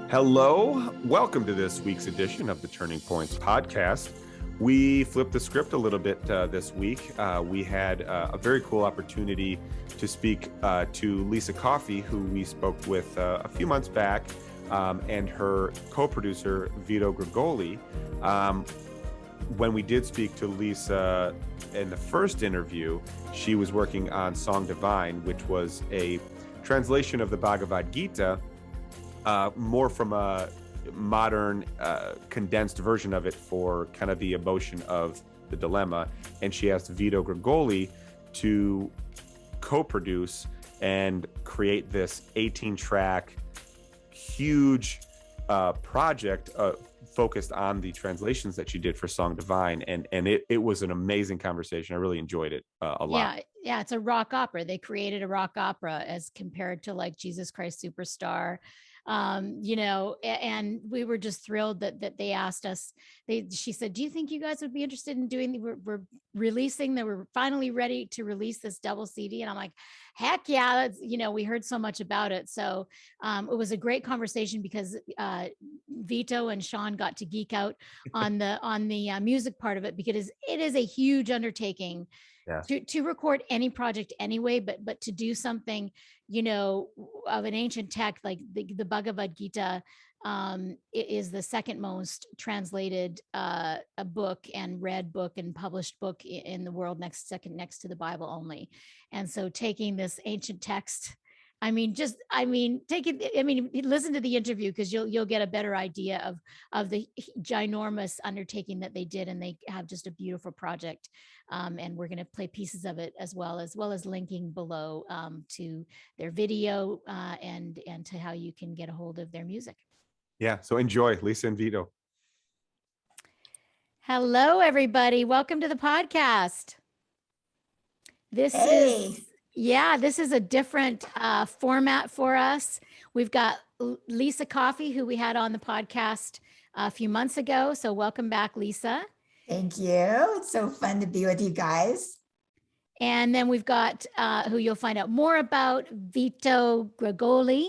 Hello, welcome to this week's edition of the Turning Points podcast. We flipped the script a little bit this week. We had a very cool opportunity to speak to Lissa Coffey, who we spoke with a few months back, and her co-producer, Vito Gregoli. When we did speak to Lissa in the first interview, she was working on Song Divine, which was a translation of the Bhagavad Gita, more from a modern condensed version of it for kind of the emotion of the dilemma. And she asked Vito Gregoli to co-produce and create this 18-track huge project focused on the translations that she did for Song Divine. And it was an amazing conversation. I really enjoyed it a lot. Yeah, it's a rock opera. They created a rock opera as compared to like Jesus Christ Superstar. And we were just thrilled that they asked us. She said, "Do you think you guys would be interested in doing? We're releasing that. We're finally ready to release this double CD." And I'm like, "Heck yeah!" That's, we heard so much about it. So it was a great conversation because Vito and Sean got to geek out on the music part of it, because it is a huge undertaking. Yeah. To record any project anyway, but to do something, of an ancient text like the Bhagavad Gita is the second most translated a book and read book and published book in the world, next to the Bible only. And so taking this ancient text, listen to the interview because you'll get a better idea of the ginormous undertaking that they did, and they have just a beautiful project. And we're going to play pieces of it as well as linking below to their video and to how you can get a hold of their music. Yeah, so enjoy, Lissa and Vito. Hello, everybody. Welcome to the podcast. This is a different format for us. We've got Lissa Coffey, who we had on the podcast a few months ago. So welcome back, Lissa. Thank you. It's so fun to be with you guys. And then we've got who you'll find out more about, Vito Gregoli,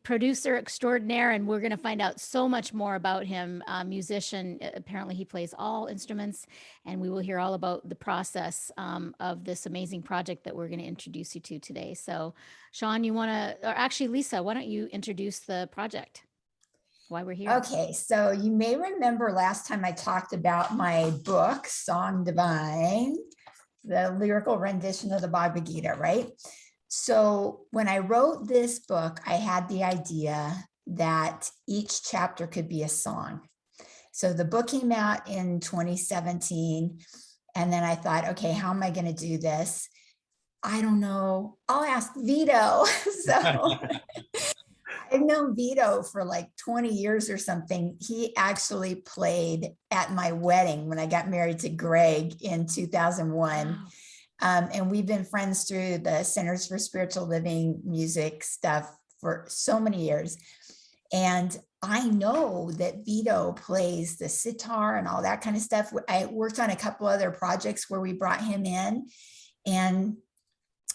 producer extraordinaire, and we're going to find out so much more about him. Musician, apparently he plays all instruments, and we will hear all about the process of this amazing project that we're going to introduce you to today. So, Sean, Lissa, why don't you introduce the project? Why we're here. Okay, so you may remember last time I talked about my book, Song Divine, the lyrical rendition of the Bhagavad Gita, right? So when I wrote this book, I had the idea that each chapter could be a song. So the book came out in 2017, and then I thought, okay, how am I going to do this? I don't know. I'll ask Vito. So I've known Vito for like 20 years or something. He actually played at my wedding when I got married to Greg in 2001. Wow. And we've been friends through the Centers for Spiritual Living music stuff for so many years. And I know that Vito plays the sitar and all that kind of stuff. I worked on a couple other projects where we brought him in, and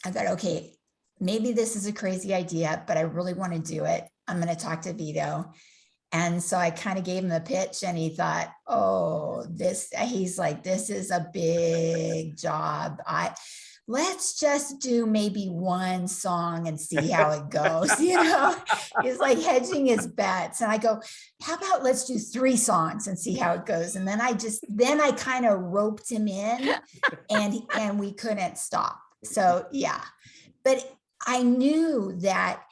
I thought, okay, maybe this is a crazy idea, but I really want to do it. I'm going to talk to Vito. And so I kind of gave him the pitch, and he thought, he's like, this is a big job. Let's just do maybe one song and see how it goes. He's like hedging his bets. And I go, how about let's do 3 songs and see how it goes. And then I kind of roped him in, and we couldn't stop. So yeah, but I knew that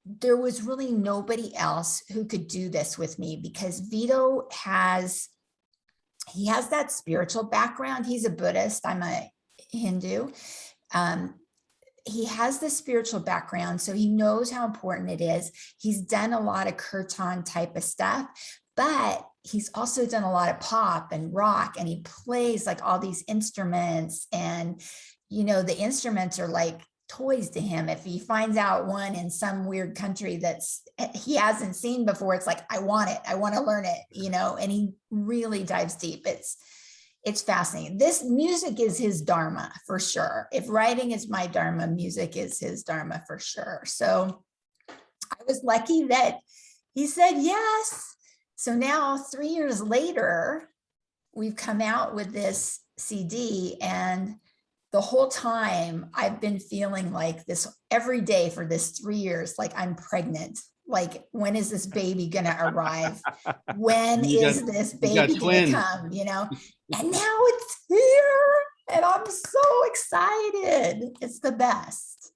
there was really nobody else who could do this with me, because Vito has that spiritual background. He's a Buddhist. I'm a Hindu. He has the spiritual background, so he knows how important it is. He's done a lot of kirtan type of stuff, but he's also done a lot of pop and rock, and he plays like all these instruments, and the instruments are like toys to him. If he finds out one in some weird country he hasn't seen before, it's like, I want it. I want to learn it, and he really dives deep. It's fascinating. This music is his dharma for sure. If writing is my dharma, music is his dharma for sure. So I was lucky that he said yes. So now 3 years later, we've come out with this CD, and the whole time I've been feeling like this every day for this 3 years, like I'm pregnant. Like, when is this baby gonna arrive? When is this baby gonna come? You know, and now it's here, and I'm so excited. It's the best.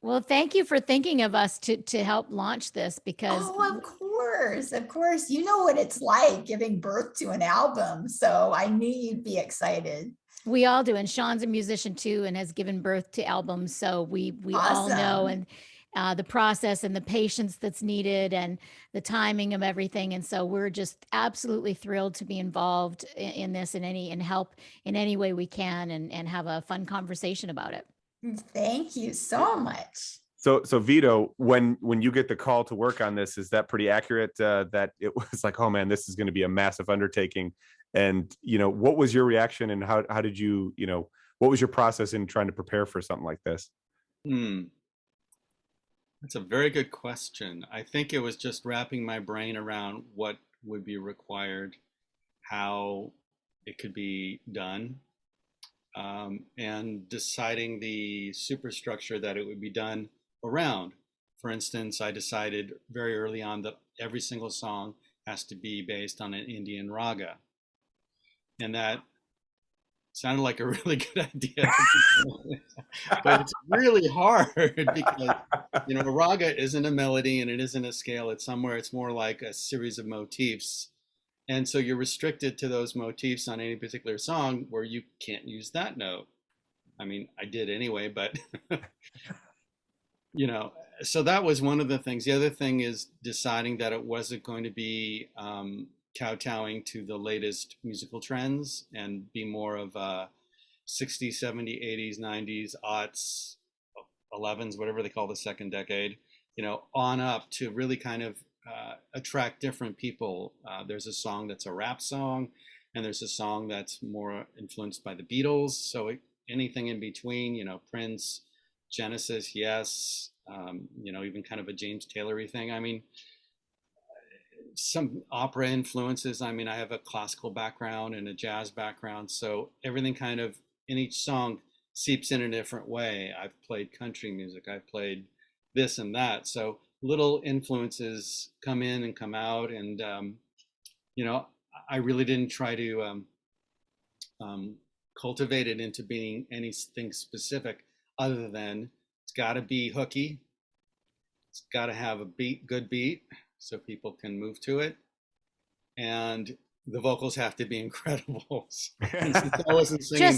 Well, thank you for thinking of us to help launch this, because Oh, of course. You know what it's like giving birth to an album. So I knew you'd be excited. we all do. And Sean's a musician too, and has given birth to albums. So we all know, Awesome. and the process and the patience that's needed and the timing of everything. And so we're just absolutely thrilled to be involved in this and help in any way we can, and have a fun conversation about it. Thank you so much. So Vito, when you get the call to work on this, is that pretty accurate? That it was like, oh man, this is going to be a massive undertaking. And what was your reaction, and how did you, what was your process in trying to prepare for something like this? That's a very good question. I think it was just wrapping my brain around what would be required, how it could be done, and deciding the superstructure that it would be done around. For instance, I decided very early on that every single song has to be based on an Indian raga. And that sounded like a really good idea. But it's really hard because, a raga isn't a melody and it isn't a scale. It's more like a series of motifs. And so you're restricted to those motifs on any particular song where you can't use that note. I mean, I did anyway, but so that was one of the things. The other thing is deciding that it wasn't going to be kowtowing to the latest musical trends and be more of a 60s, 70s, 80s, 90s, aughts, 11s, whatever they call the second decade, on up to really kind of attract different people. There's a song that's a rap song, and there's a song that's more influenced by the Beatles. So anything in between, Prince, Genesis, yes, even kind of a James Taylor-y thing. I mean, some opera influences. I mean, I have a classical background and a jazz background, so everything kind of in each song seeps in a different way. I've played country music, I've played this and that, so little influences come in and come out. And I really didn't try to cultivate it into being anything specific, other than it's got to be hooky, it's got to have a good beat, so people can move to it, and the vocals have to be incredible. And since I wasn't singing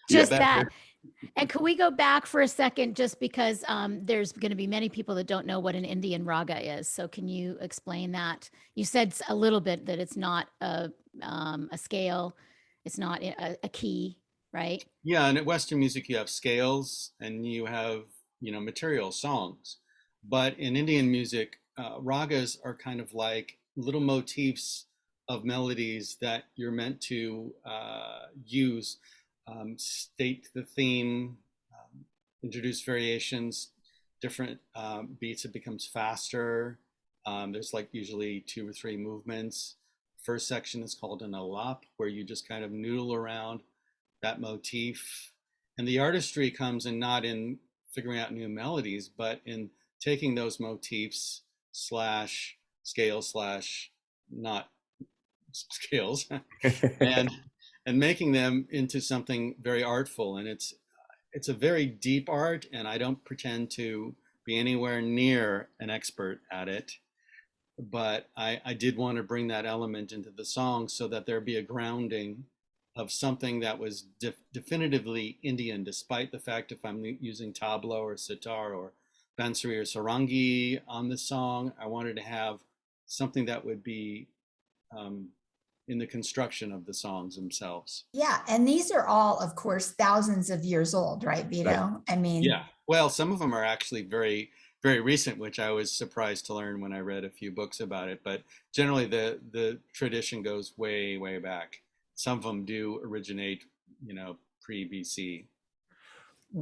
just that. And could we go back for a second, just because there's going to be many people that don't know what an Indian raga is. So can you explain that? You said a little bit that it's not a scale, it's not a key, right? Yeah, and at Western music you have scales and you have material songs, but in Indian music, ragas are kind of like little motifs of melodies that you're meant to use, state the theme, introduce variations, different beats. It becomes faster. There's like usually 2 or 3 movements. First section is called an alap, where you just kind of noodle around that motif. And the artistry comes in not in figuring out new melodies, but in taking those motifs slash scales slash not scales and making them into something very artful. And it's a very deep art, and I don't pretend to be anywhere near an expert at it, but I did want to bring that element into the song so that there be a grounding of something that was definitively Indian, despite the fact if I'm using tabla or sitar or bansuri or sarangi on the song, I wanted to have something that would be in the construction of the songs themselves. Yeah, and these are all, of course, thousands of years old, right, Vito? Right. I mean, yeah. Well, some of them are actually very, very recent, which I was surprised to learn when I read a few books about it. But generally, the tradition goes way, way back. Some of them do originate, pre-BC.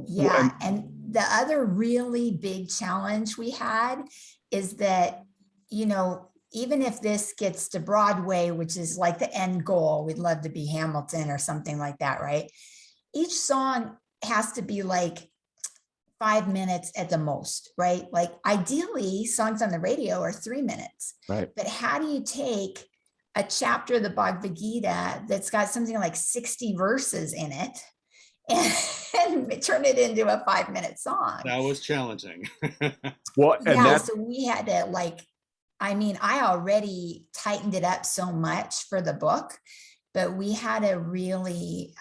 Yeah, and the other really big challenge we had is that you know, even if this gets to Broadway, which is like the end goal, we'd love to be Hamilton or something like that, right? Each song has to be like 5 minutes at the most, right? Like ideally, songs on the radio are 3 minutes. Right. But how do you take a chapter of the Bhagavad Gita that's got something like 60 verses in it and turn it into a 5-minute song? That was challenging. Well, and Yeah, that's so we had to I already tightened it up so much for the book, but we had to really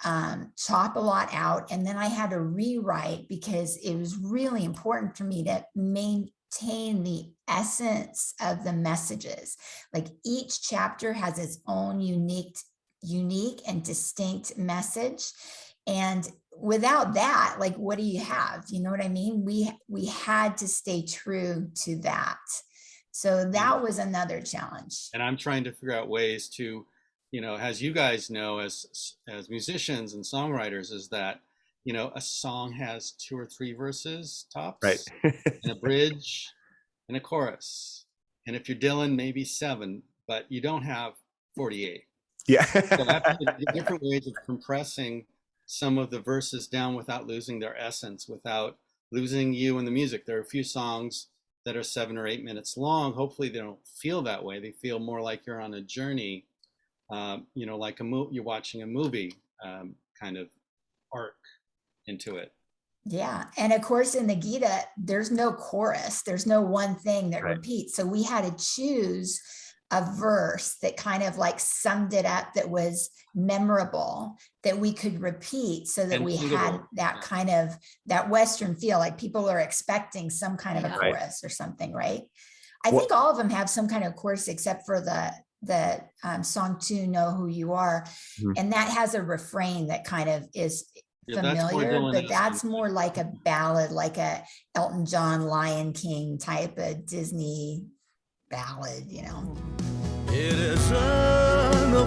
chop a lot out. And then I had to rewrite because it was really important for me to maintain the essence of the messages. Like each chapter has its own unique and distinct message. And without that, like, what do you have? You know what I mean? We had to stay true to that. So that was another challenge. And I'm trying to figure out ways to, you know, as you guys know, as musicians and songwriters, is that, you know, a song has 2 or 3 verses tops, right. and a bridge and a chorus. And if you're Dylan, maybe 7, but you don't have 48. Yeah. So that's different ways of compressing some of the verses down without losing their essence, without losing you in the music. There are a few songs that are 7 or 8 minutes long. Hopefully they don't feel that way. They feel more like you're on a journey, you know, like you're watching a movie kind of arc into it. Yeah. And of course, in the Gita, there's no chorus. There's no one thing that Right. repeats. So we had to choose a verse that kind of like summed it up, that was memorable, that we could repeat, so that And we suitable. had that kind of that Western feel, like people are expecting some kind of a Yeah. Right. chorus or something, right? I Well- think all of them have some kind of chorus except for the song 2, Know Who You Are. Mhm. And that has a refrain that kind of is Yeah, that's more familiar, but Dylan-esque. that's more like a ballad, like a Elton John, Lion King type of Disney ballad, you know. It is unavoidable.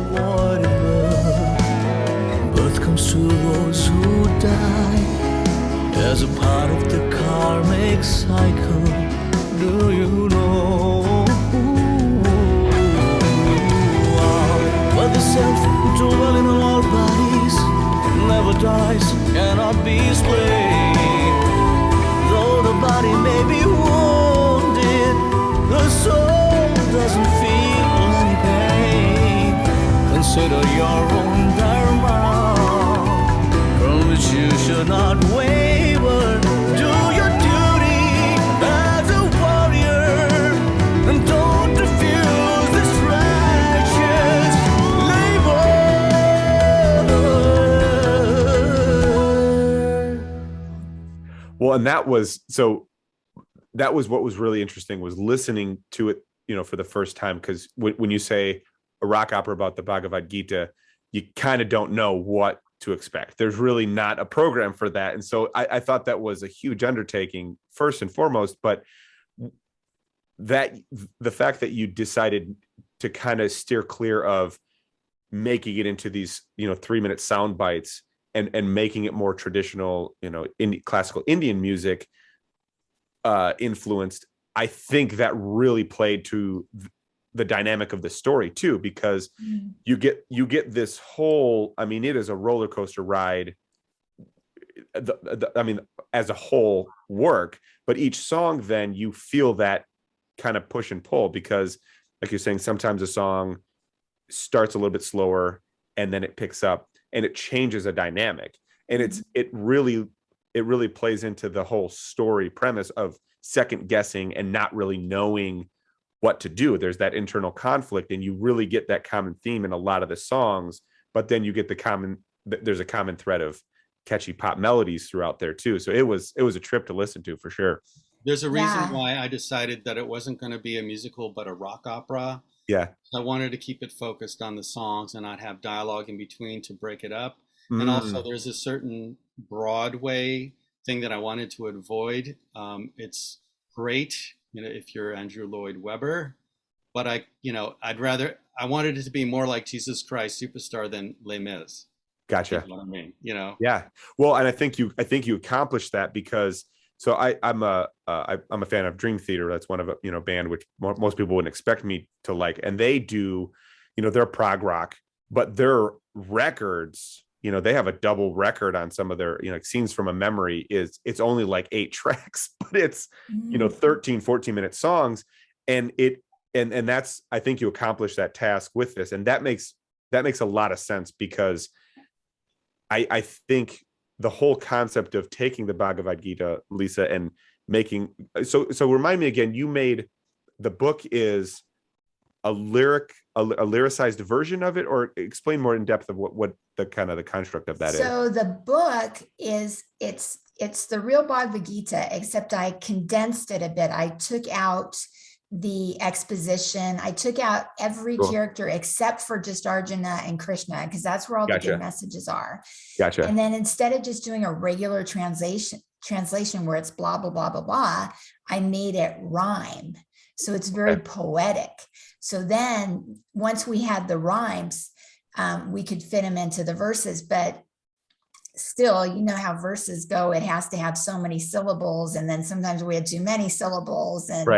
Birth comes to those who die as a part of the karmic cycle. Do you know? But the self dwelling in all bodies never dies, cannot be slain. Though the body may be wounded, the soul doesn't feel any pain. Consider your own dharma, from which you should not waver. Do your duty as a warrior, and don't refuse distractions. Labor. Well, and that was what was really interesting, was listening to it, you know, for the first time, because when you say a rock opera about the Bhagavad Gita, you kind of don't know what to expect. There's really not a program for that. And so I thought that was a huge undertaking, first and foremost, but that the fact that you decided to kind of steer clear of making it into these, you know, 3-minute sound bites and making it more traditional, you know, classical Indian music influenced, I think that really played to the dynamic of the story too, because you get this whole, I mean, it is a roller coaster ride. I mean, as a whole work, but each song, then you feel that kind of push and pull, because like you're saying, sometimes a song starts a little bit slower and then it picks up and it changes a dynamic. And it really plays into the whole story premise of second guessing and not really knowing what to do. There's that internal conflict, and you really get that common theme in a lot of the songs, but then you get there's a common thread of catchy pop melodies throughout there too. So it was a trip to listen to, for sure. There's a reason Yeah. why I decided that it wasn't going to be a musical, but a rock opera. Yeah. I wanted to keep it focused on the songs and not have dialogue in between to break it up. And also there's a certain Broadway thing that I wanted to avoid. It's great, you know, if you're Andrew Lloyd Webber, but I wanted it to be more like Jesus Christ Superstar than Les Mis. Gotcha. You know what I mean? You know? Yeah. Well, and I think you accomplished that, because So I'm a fan of Dream Theater. That's one of a, band which most people wouldn't expect me to like, and they do, they're prog rock, but their records, they have a double record on some of their, Scenes from a Memory it's only like 8 tracks, but it's, 13, 14-minute songs. And and that's, I think you accomplish that task with this. And that makes a lot of sense, because I think the whole concept of taking the Bhagavad Gita, Lissa, and making, so remind me again, you made, the book is a lyricized version of it, or explain more in depth of what the kind of the construct of that is. So the book is, it's the real Bhagavad Gita, except I condensed it a bit. I took out the exposition. I took out every character except for just Arjuna and Krishna, because that's where all the good messages are. Gotcha. And then instead of just doing a regular translation where it's blah, blah, blah, blah, blah, I made it rhyme. So it's very poetic. So then once we had the rhymes, we could fit them into the verses, but still, you know how verses go, it has to have so many syllables. And then sometimes we had too many syllables, and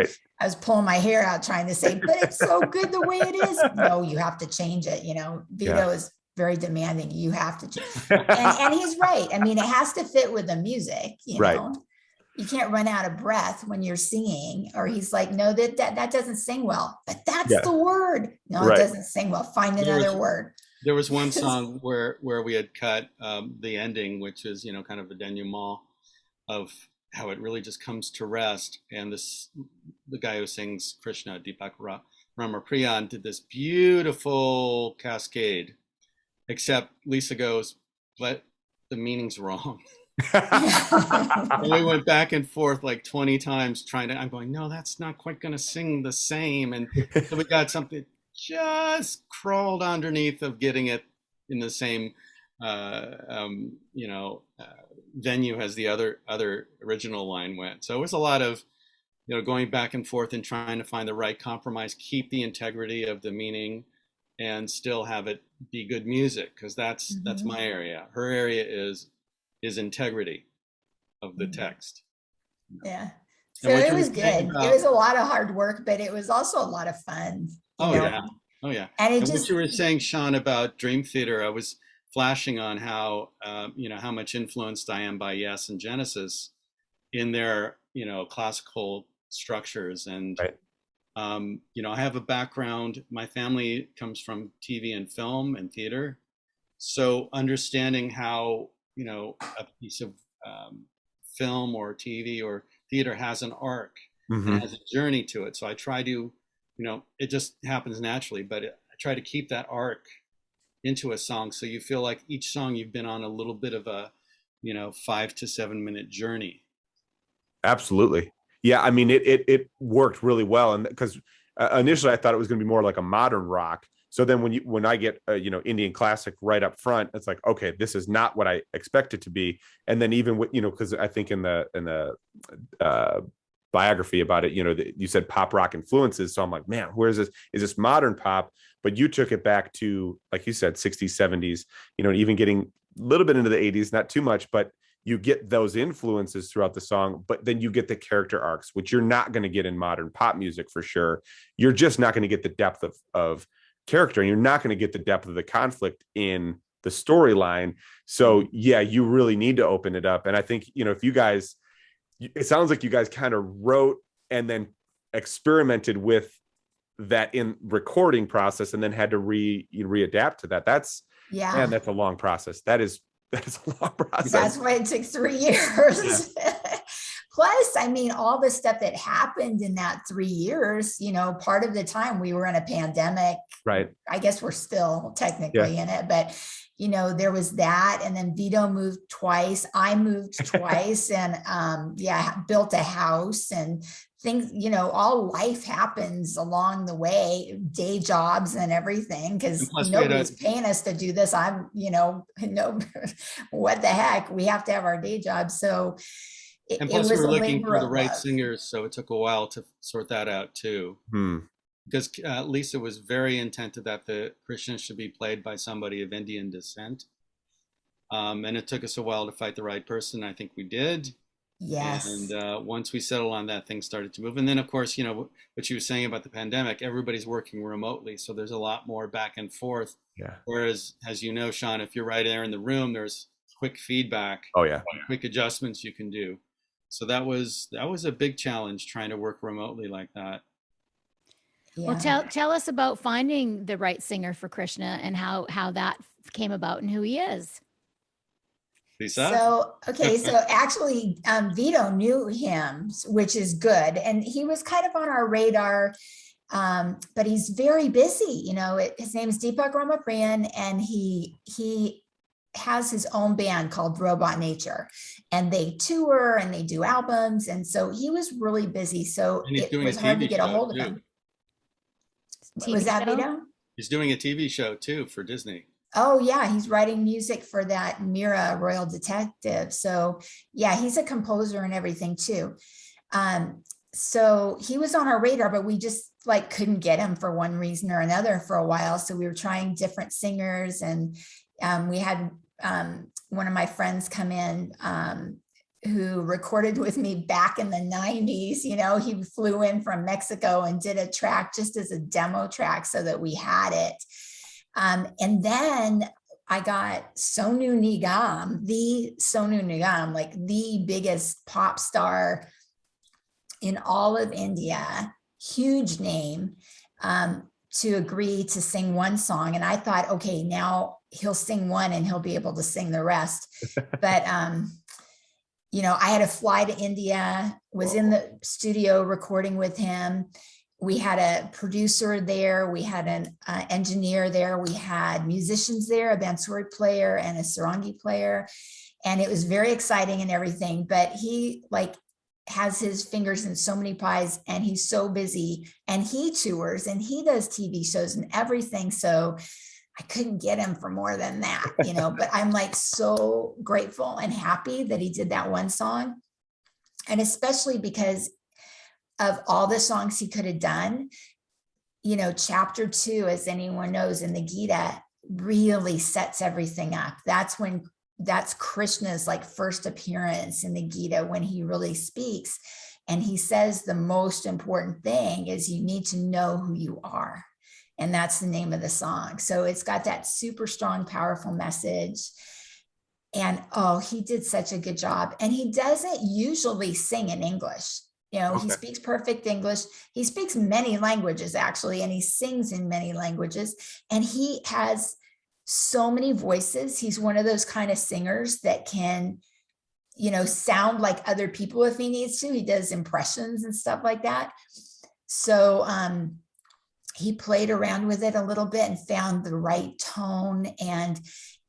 I was pulling my hair out trying to say, but it's so good the way it is. No, you have to change it. Vito is very demanding. You have to change. And he's right. I mean, it has to fit with the music, you know. You can't run out of breath when you're singing, or he's like, no, that doesn't sing well, but that's the word. No, it doesn't sing well. Find another word. There was one song where we had cut the ending, which is, kind of a denouement of how it really just comes to rest. And the guy who sings Krishna, Deepak Ramapriyan, did this beautiful cascade, except Lissa goes, but the meaning's wrong. And we went back and forth like 20 times I'm going, no, that's not quite going to sing the same. And so we got something just crawled underneath of getting it in the same, venue as the other original line went. So it was a lot of, going back and forth and trying to find the right compromise, keep the integrity of the meaning, and still have it be good music, because that's my area. Her area is integrity of the text. Yeah. So it was good. It was a lot of hard work, but it was also a lot of fun. Oh yeah. And what you were saying, Sean, about Dream Theater, I was flashing on how, how much influenced I am by Yes and Genesis in their, classical structures. And, I have a background, my family comes from TV and film and theater. So understanding how, a piece of film or TV or theater has an arc and has a journey to it. So I try to, it just happens naturally, but I try to keep that arc into a song, so you feel like each song you've been on a little bit of a 5 to 7 minute journey. Absolutely. Yeah, I mean it worked really well, and because initially I thought it was going to be more like a modern rock. So then when I get Indian classic right up front, it's like, okay, this is not what I expect it to be. And then even with because I think in the biography about it, you said pop rock influences. So I'm like, man, where is this? Is this modern pop? But you took it back to, like you said, 60s, 70s, even getting a little bit into the 80s, not too much, but you get those influences throughout the song. But then you get the character arcs, which you're not going to get in modern pop music for sure. You're just not going to get the depth of character, and you're not going to get the depth of the conflict in the storyline. So yeah, you really need to open it up. And I think, if you guys, it sounds like you guys kind of wrote and then experimented with that in recording process, and then had to readapt to that. That's a long process. That is a long process. That's why it took 3 years. Yeah. Plus, I mean, all the stuff that happened in that 3 years, part of the time we were in a pandemic. Right. I guess we're still technically in it, but there was that. And then Vito moved twice. I moved twice and built a house and things, all life happens along the way, day jobs and everything, because nobody's paying us to do this. I'm, no, what the heck? We have to have our day job. So and plus we were looking for the right singers. So it took a while to sort that out too. Because Lissa was very intent that the Krishna should be played by somebody of Indian descent. And it took us a while to find the right person. I think we did. Yes. And once we settled on that, things started to move. And then, of course, you know, what you were saying about the pandemic, everybody's working remotely. So there's a lot more back and forth. Yeah. Whereas, as you know, Sean, if you're right there in the room, there's quick feedback, Oh yeah. quick adjustments you can do. So that was a big challenge, trying to work remotely like that. Well, tell us about finding the right singer for Krishna and how that came about and who he is. Lisa? So actually, Vito knew him, which is good. And he was kind of on our radar, but he's very busy. You know, his name is Deepak Ramapriyan, and he has his own band called Robot Nature, and they tour and they do albums. And so he was really busy. So it was hard to get a hold of him. Was that Vito? He's doing a TV show too for Disney. Oh yeah, he's writing music for that Mira Royal Detective. So yeah, he's a composer and everything too. So he was on our radar, but we just like couldn't get him for one reason or another for a while. So we were trying different singers, and we had one of my friends come in who recorded with me back in the 90s. You know, he flew in from Mexico and did a track just as a demo track so that we had it. And then I got Sonu Nigam, like the biggest pop star in all of India, huge name, to agree to sing one song. And I thought, okay, now he'll sing one and he'll be able to sing the rest. But, you know, I had to fly to India, was in the studio recording with him. We had a producer there. We had an engineer there. We had musicians there, a bansuri player and a sarangi player. And it was very exciting and everything, but he like has his fingers in so many pies, and he's so busy, and he tours and he does TV shows and everything. So I couldn't get him for more than that, you know, but I'm like so grateful and happy that he did that one song. And especially because of all the songs he could have done, you know, chapter 2, as anyone knows in the Gita, really sets everything up. That's Krishna's like first appearance in the Gita, when he really speaks. And he says the most important thing is you need to know who you are. And that's the name of the song. So it's got that super strong, powerful message. And oh, he did such a good job. And he doesn't usually sing in English. You know, He speaks perfect English. He speaks many languages, actually, and he sings in many languages. And he has so many voices. He's one of those kind of singers that can, you know, sound like other people if he needs to. He does impressions and stuff like that. So he played around with it a little bit and found the right tone. And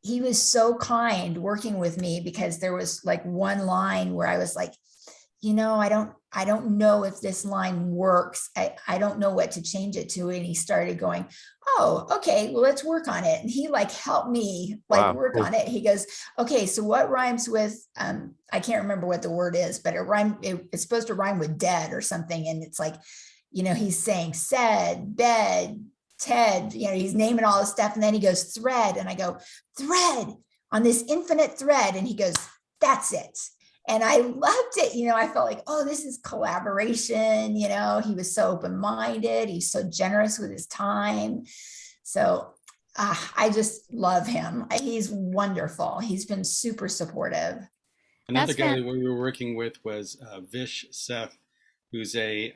he was so kind working with me, because there was like one line where I was like, you know, I don't know if this line works. I don't know what to change it to. And he started going, oh, okay, well, let's work on it. And he like helped me like work on it. He goes, okay, so what rhymes with, I can't remember what the word is, but it's supposed to rhyme with dead or something. And it's like, you know, he's saying said, bed, Ted, you know, he's naming all this stuff. And then he goes thread. And I go, thread on this infinite thread. And he goes, that's it. And I loved it. You know, I felt like, oh, this is collaboration. You know, he was so open-minded. He's so generous with his time. So I just love him. He's wonderful. He's been super supportive. Another guy that we were working with was Vish Seth, who's a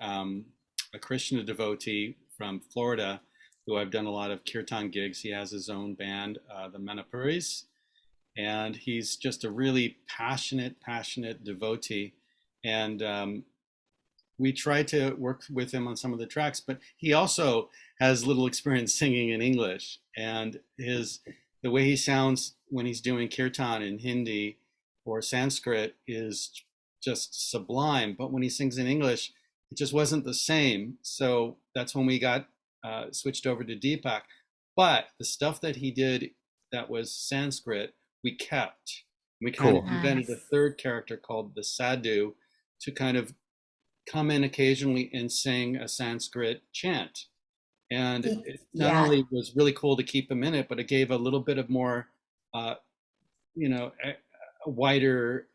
Krishna devotee from Florida, who I've done a lot of kirtan gigs. He has his own band, the Manapuris. And he's just a really passionate devotee. And we tried to work with him on some of the tracks, but he also has little experience singing in English. And the way he sounds when he's doing kirtan in Hindi or Sanskrit is just sublime. But when he sings in English, it just wasn't the same. So that's when we got switched over to Deepak. But the stuff that he did that was Sanskrit, we kept. We kind of invented a third character called the Sadhu to kind of come in occasionally and sing a Sanskrit chant. And it not only was really cool to keep him in it, but it gave a little bit of more, you know, a wider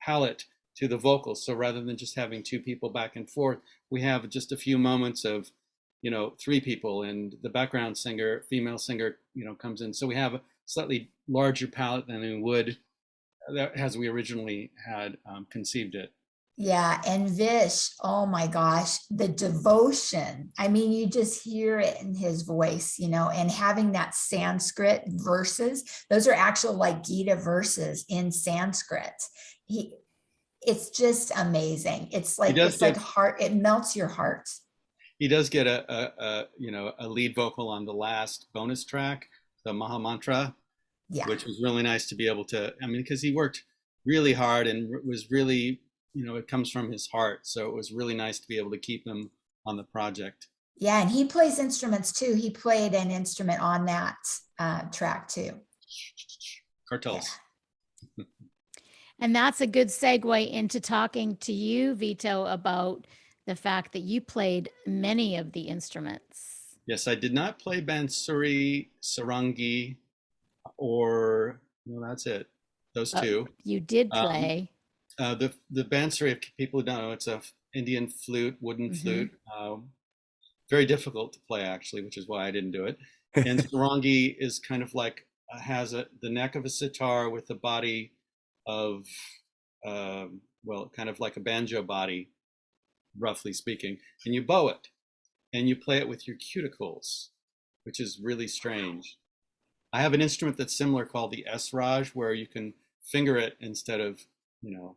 palette to the vocals. So rather than just having two people back and forth, we have just a few moments of, you know, three people, and the background singer, female singer, you know, comes in. So we have a slightly larger palette than we would as we originally had conceived it. Yeah, and Vish, oh my gosh, the devotion. I mean, you just hear it in his voice, you know, and having that Sanskrit verses, those are actual like Gita verses in Sanskrit. It's just amazing. It's like heart, it melts your heart. He does get a you know, a lead vocal on the last bonus track, the Maha Mantra, which was really nice to be able to, I mean, because he worked really hard and was really, you know, it comes from his heart. So it was really nice to be able to keep him on the project. Yeah, and he plays instruments too. He played an instrument on that track too. Cartels. Yeah. And that's a good segue into talking to you, Vito, about the fact that you played many of the instruments. Yes, I did not play Bansuri, Sarangi, or, no, that's it. Those two. You did play. The Bansuri, if people don't know, it's a Indian flute, wooden flute. Very difficult to play, actually, which is why I didn't do it. And Sarangi is kind of like, has the neck of a sitar with the body of, well, kind of like a banjo body, roughly speaking, and you bow it and you play it with your cuticles, which is really strange. I have an instrument that's similar called the S-Raj, where you can finger it instead of, you know,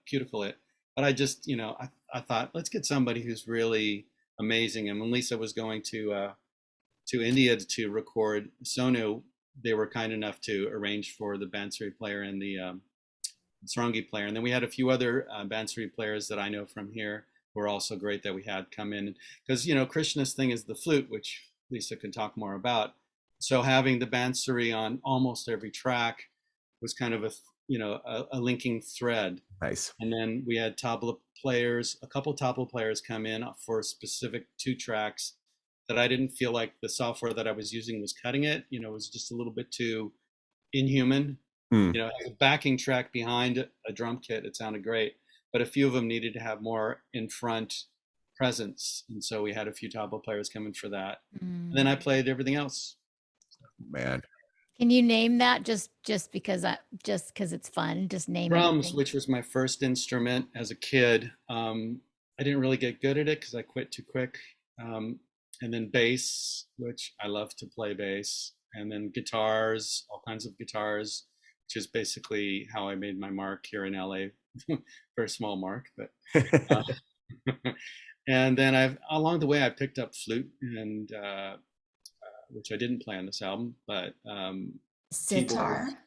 cuticle it. But I just, you know, I thought, let's get somebody who's really amazing. And when Lissa was going to India to record Sonu, they were kind enough to arrange for the Bansuri player and the Sarangi player. And then we had a few other Bansuri players that I know from here who are also great that we had come in. Because, you know, Krishna's thing is the flute, which Lissa can talk more about. So having the Bansuri on almost every track was kind of a linking thread. Nice. And then we had tabla players, a couple tabla players come in for specific 2 tracks that I didn't feel like the software that I was using was cutting it. You know, it was just a little bit too inhuman. You know, as a backing track behind a drum kit, it sounded great, but a few of them needed to have more in front presence. And so we had a few tabla players come in for that. And then I played everything else. Man. Can you name that just because it's fun? Just name drums, anything. Which was my first instrument as a kid. I didn't really get good at it because I quit too quick. And then bass, which I love to play bass. And then guitars, all kinds of guitars, which is basically how I made my mark here in LA. Very small mark, but and then along the way I picked up flute and which I didn't play on this album, but sitar. Keyboard.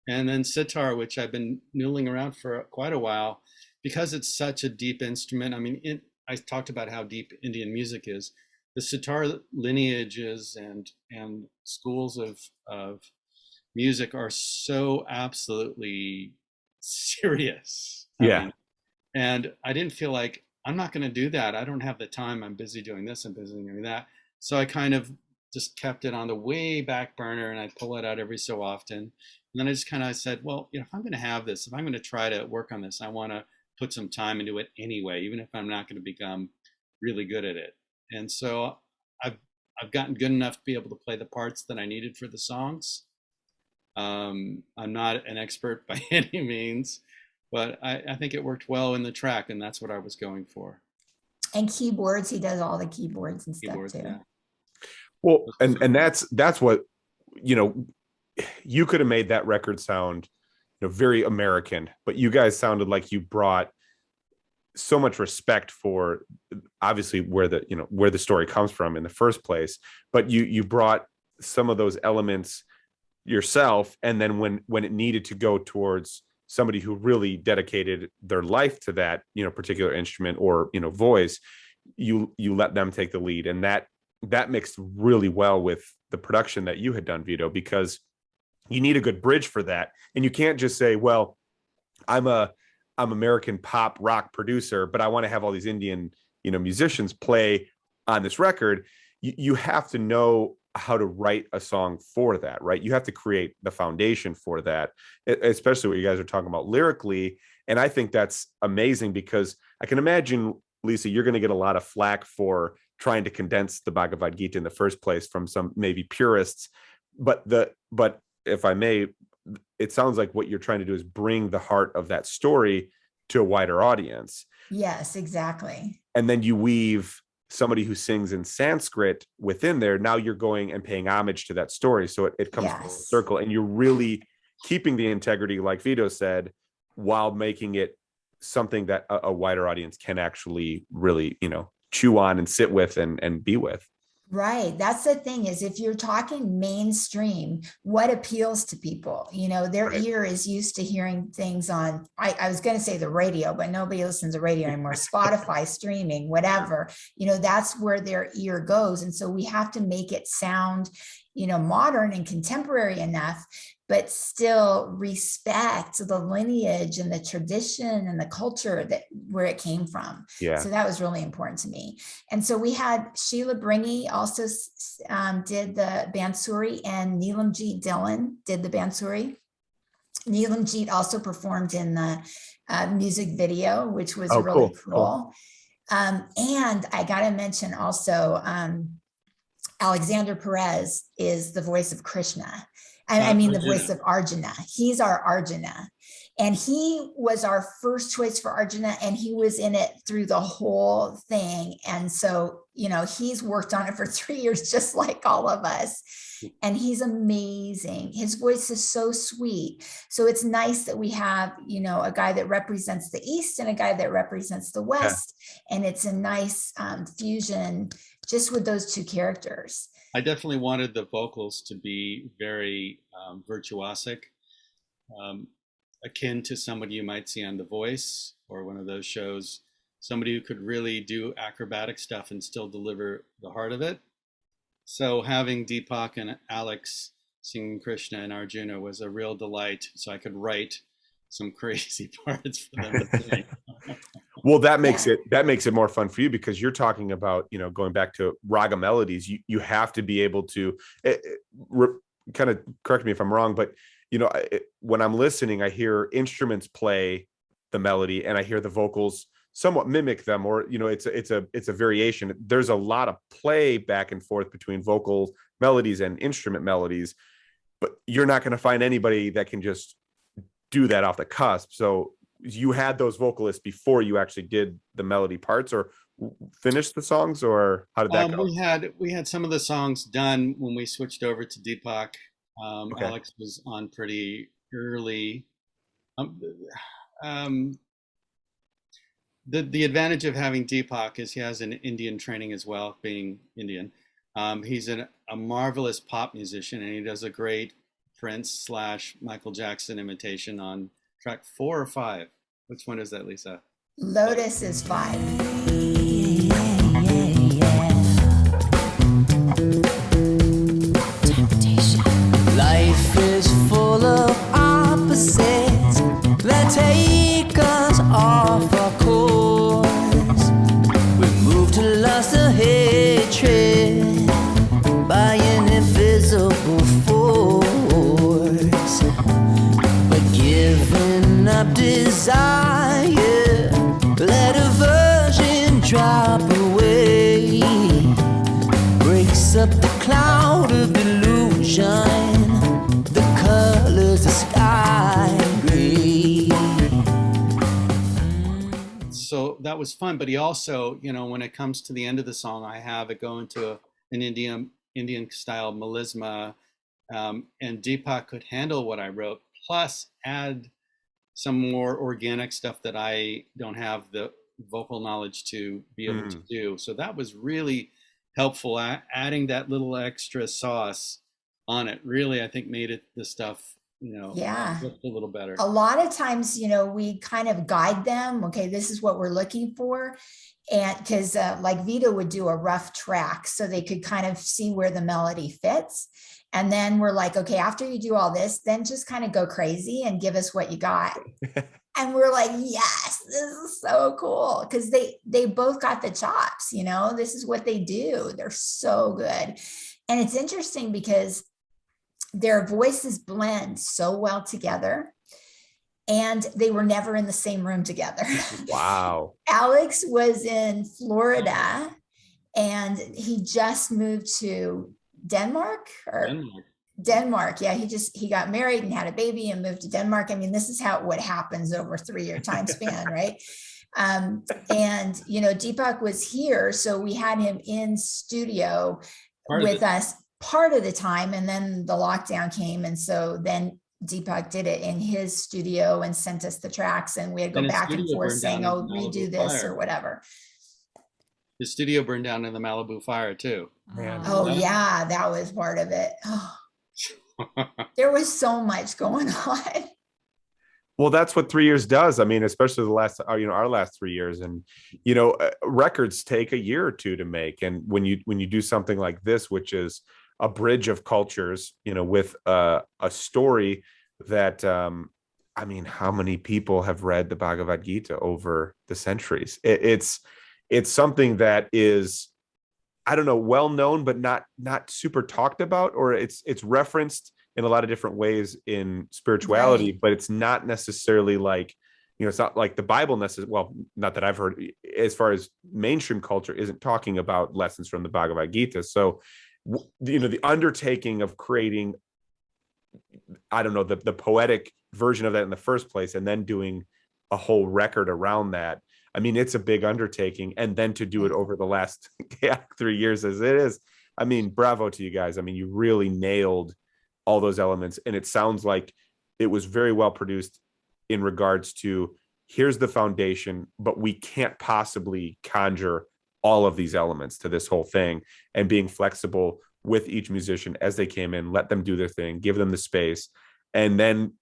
And then sitar, which I've been noodling around for quite a while because it's such a deep instrument. I mean, I talked about how deep Indian music is. The sitar lineages and schools of music are so absolutely serious. I mean, and I didn't feel like I'm not going to do that. I don't have the time. I'm busy doing this. I'm busy doing that. So I kind of just kept it on the way back burner, and I'd pull it out every so often. And then I just kind of said, well, you know, if I'm going to have this, if I'm going to try to work on this, I want to put some time into it anyway, even if I'm not going to become really good at it. And so I've gotten good enough to be able to play the parts that I needed for the songs. I'm not an expert by any means, but I think it worked well in the track, and that's what I was going for. And keyboards, he does all the keyboards and stuff too. Yeah. Well, and that's what, you know, you could have made that record sound, you know, very American, but you guys sounded like you brought so much respect for obviously where the story comes from in the first place, but you brought some of those elements yourself, and then when it needed to go towards somebody who really dedicated their life to that, you know, particular instrument or, you know, voice, you let them take the lead, and that mixed really well with the production that you had done, Vito, because you need a good bridge for that, and you can't just say, well, I'm American pop rock producer, but I want to have all these Indian, you know, musicians play on this record. You have to know how to write a song for that, right? You have to create the foundation for that, especially what you guys are talking about lyrically. And I think that's amazing, because I can imagine, Lissa, you're going to get a lot of flack for trying to condense the Bhagavad Gita in the first place from some maybe purists. But if I may, it sounds like what you're trying to do is bring the heart of that story to a wider audience. Yes, exactly. And then you weave somebody who sings in Sanskrit within there. Now you're going and paying homage to that story. So it comes full circle, and you're really keeping the integrity, like Vito said, while making it something that a wider audience can actually really, chew on and sit with and be with. Right. That's the thing, is if you're talking mainstream, what appeals to people? Their ear is used to hearing things on, I was going to say the radio, but nobody listens to radio anymore. Spotify, streaming, whatever, that's where their ear goes. And so we have to make it sound, modern and contemporary enough, but still respect the lineage and the tradition and the culture where it came from. Yeah. So that was really important to me. And so we had Sheila Bringy also did the Bansuri, and Neelamjeet Dillon did the Bansuri. Neelamjeet also performed in the music video, which was really cool. And I got to mention also, Alexander Perez is the voice of Krishna. I mean, the voice of Arjuna. He's our Arjuna. And he was our first choice for Arjuna, and he was in it through the whole thing. And so, he's worked on it for 3 years, just like all of us. And he's amazing. His voice is so sweet. So it's nice that we have, a guy that represents the East and a guy that represents the West. Yeah. And it's a nice fusion just with those two characters. I definitely wanted the vocals to be very virtuosic, akin to somebody you might see on The Voice or one of those shows, somebody who could really do acrobatic stuff and still deliver the heart of it. So having Deepak and Alex singing Krishna and Arjuna was a real delight. So I could write some crazy parts for them to sing. Well, that makes it more fun for you, because you're talking about, going back to raga melodies, you have to be able to kind of, correct me if I'm wrong, but when I'm listening, I hear instruments play the melody and I hear the vocals somewhat mimic them, or it's a variation. There's a lot of play back and forth between vocal melodies and instrument melodies, but you're not going to find anybody that can just do that off the cusp. So you had those vocalists before you actually did the melody parts or finished the songs, or how did that go? We had some of the songs done when we switched over to Deepak. Alex was on pretty early. The advantage of having Deepak is he has an Indian training as well, being Indian. He's a marvelous pop musician, and he does a great Prince/Michael Jackson imitation on track 4 or 5. Which one is that, Lissa? Lotus is 5. Life is full of opposites that take us off our course. We move to lust and hatred by an invisible force. But giving up desire, let aversion drop away, breaks up the cloud of illusion, the colors of sky gray. So that was fun, but he also, when it comes to the end of the song, I have it go into an Indian style melisma, and Deepak could handle what I wrote, plus add some more organic stuff that I don't have the vocal knowledge to be able to do. So that was really helpful. Adding that little extra sauce on it really, I think, made it the stuff, look a little better. A lot of times, we kind of guide them. Okay, this is what we're looking for. And because like Vito would do a rough track so they could kind of see where the melody fits. And then we're like, okay, after you do all this, then just kind of go crazy and give us what you got. And we're like, yes, this is so cool. Because they both got the chops, this is what they do. They're so good. And it's interesting because their voices blend so well together. and they were never in the same room together. Wow. Alex was in Florida, and he just moved to Denmark. Yeah, he got married and had a baby and moved to Denmark. I mean, this is what happens over a 3-year time span, right? And Deepak was here, so we had him in studio with us part of the time, and then the lockdown came, and so then Deepak did it in his studio and sent us the tracks, and we had to go back and forth saying, "Oh, redo this" or whatever. The studio burned down in the Malibu fire too. Man. Oh yeah, that was part of it. Oh. There was so much going on. Well, that's what 3 years does. I mean, especially the last, our last 3 years, and records take a year or two to make. And when you do something like this, which is a bridge of cultures, with a story that, I mean, how many people have read the Bhagavad Gita over the centuries? It's something that is, I don't know, well known, but not super talked about, or it's referenced in a lot of different ways in spirituality, right. But it's not necessarily like, it's not like the Bible necessarily, well, not that I've heard, as far as mainstream culture isn't talking about lessons from the Bhagavad Gita. So, the undertaking of creating, I don't know, the poetic version of that in the first place, and then doing a whole record around that. I mean, it's a big undertaking, and then to do it over the last 3 years as it is, I mean, bravo to you guys. I mean, you really nailed all those elements, and it sounds like it was very well produced in regards to, here's the foundation, but we can't possibly conjure all of these elements to this whole thing, and being flexible with each musician as they came in, let them do their thing, give them the space, and then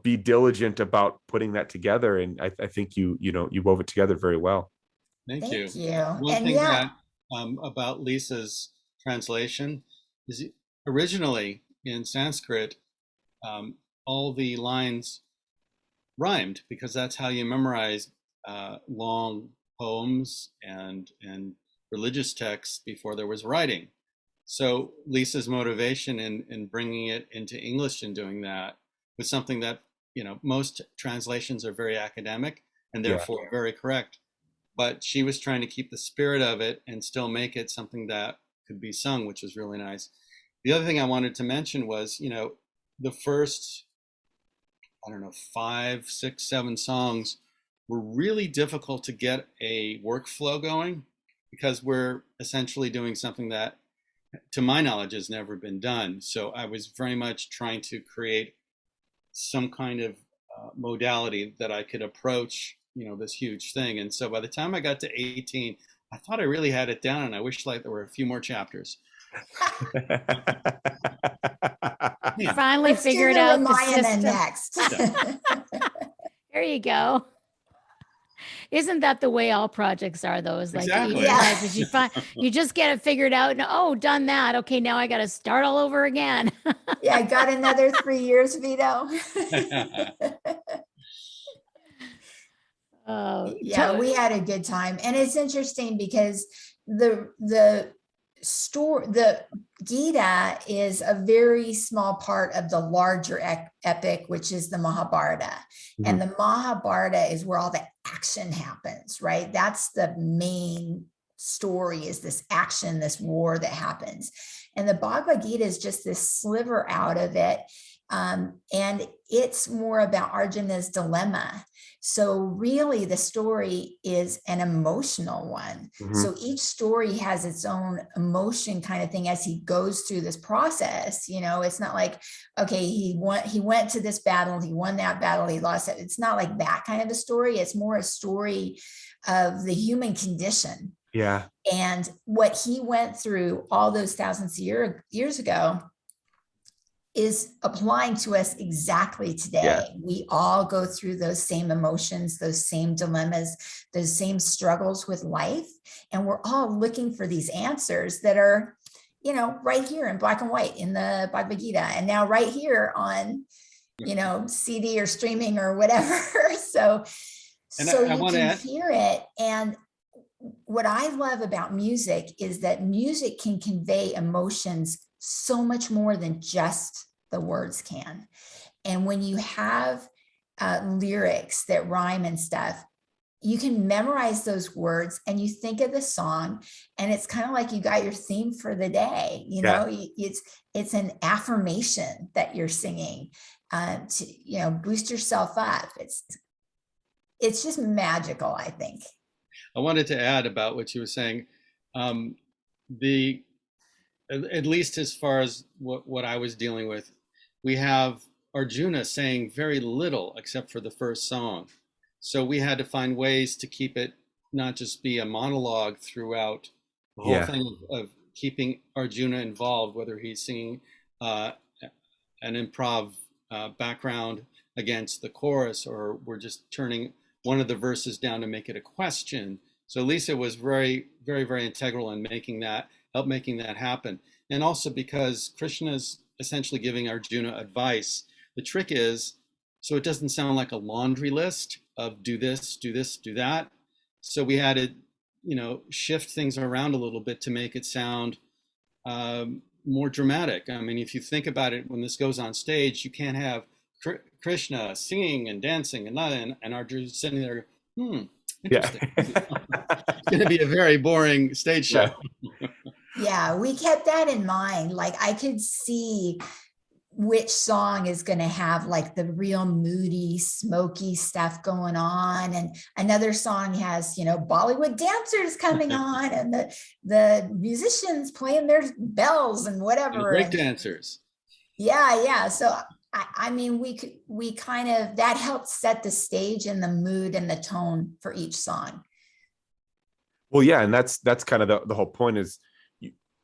be diligent about putting that together. And I think you wove it together very well. Thank you. One thing that about Lissa's translation is, originally in Sanskrit, all the lines rhymed, because that's how you memorize long poems and religious texts before there was writing. So Lissa's motivation in bringing it into English and doing that was something that, most translations are very academic and therefore very correct, but she was trying to keep the spirit of it and still make it something that could be sung, which was really nice. The other thing I wanted to mention was, the first, 5, 6, 7 songs were really difficult to get a workflow going, because we're essentially doing something that, to my knowledge, has never been done. So I was very much trying to create some kind of modality that I could approach, this huge thing. And so by the time I got to 18, I thought I really had it down, and I wish there were a few more chapters. Finally figured out the system. Next. There you go. Isn't that the way all projects are, though? Is like, exactly. You just get it figured out, and done that. Okay, now I got to start all over again. Yeah, I got another 3 years, Vito. We had a good time, and it's interesting because the Gita is a very small part of the larger epic, which is the Mahabharata. Mm-hmm. And the Mahabharata is where all the action happens, right? That's the main story, is this action, this war that happens. And the Bhagavad Gita is just this sliver out of it. And it's more about Arjuna's dilemma. So really the story is an emotional one. Mm-hmm. So each story has its own emotion kind of thing as he goes through this process. It's not like, okay, he went to this battle, he won that battle, he lost it. It's not like that kind of a story. It's more a story of the human condition. Yeah. And what he went through all those thousands of years ago is applying to us exactly today. Yeah. We all go through those same emotions, those same dilemmas, those same struggles with life. And we're all looking for these answers that are, right here in black and white in the Bhagavad Gita, and now right here on, CD or streaming or whatever. So you can hear it. And what I love about music is that music can convey emotions so much more than just the words can. And when you have lyrics that rhyme and stuff, you can memorize those words and you think of the song, and it's kind of like you got your theme for the day. You know, it's an affirmation that you're singing to, you know, boost yourself up. It's just magical, I think. I wanted to add about what you were saying. At least as far as what I was dealing with, we have Arjuna saying very little except for the first song. So we had to find ways to keep it not just be a monologue throughout the whole thing of keeping Arjuna involved, whether he's singing an improv background against the chorus, or we're just turning one of the verses down to make it a question. So Lissa was very, very, very integral in making that happen. And also because Krishna's essentially giving Arjuna advice. The trick is, so it doesn't sound like a laundry list of do this, do this, do that. So we had to, you know, shift things around a little bit to make it sound more dramatic. I mean, if you think about it, when this goes on stage, you can't have Krishna singing and dancing and Arjuna sitting there, interesting. It's going to be a very boring stage show. Yeah, we kept that in mind. Like, I could see which song is going to have like the real moody, smoky stuff going on, and another song has, you know, Bollywood dancers coming on, and the musicians playing their bells and whatever. Break dancers. Yeah. So I mean, we kind of, that helped set the stage and the mood and the tone for each song. Well, yeah, and that's kind of the whole point is,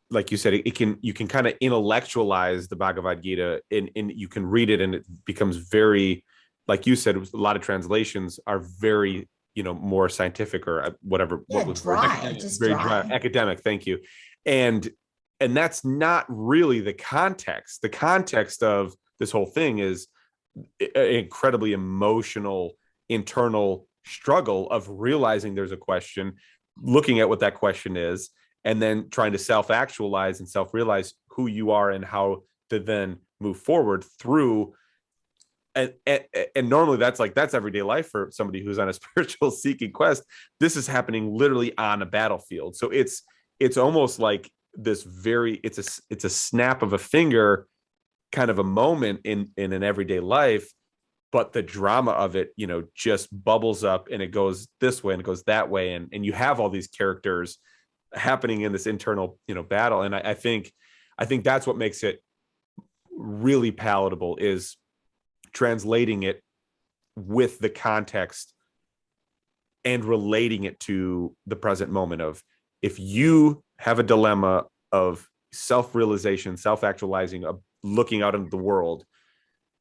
like you said, you can kind of intellectualize the Bhagavad Gita, and you can read it and it becomes very, like you said, a lot of translations are very, you know, more scientific or whatever. Yeah, what was dry, just very dry. Academic. Thank you. And that's not really the context. The context of this whole thing is an incredibly emotional, internal struggle of realizing there's a question, looking at what that question is, and then trying to self-actualize and self-realize who you are and how to then move forward through. And normally that's everyday life for somebody who's on a spiritual seeking quest. This is happening literally on a battlefield. So it's almost like this it's a snap of a finger kind of a moment in an everyday life, but the drama of it, you know, just bubbles up and it goes this way and it goes that way. And you have all these characters happening in this internal, you know, battle. And I think that's what makes it really palatable, is translating it with the context and relating it to the present moment of, if you have a dilemma of self-realization, self-actualizing, of looking out into the world,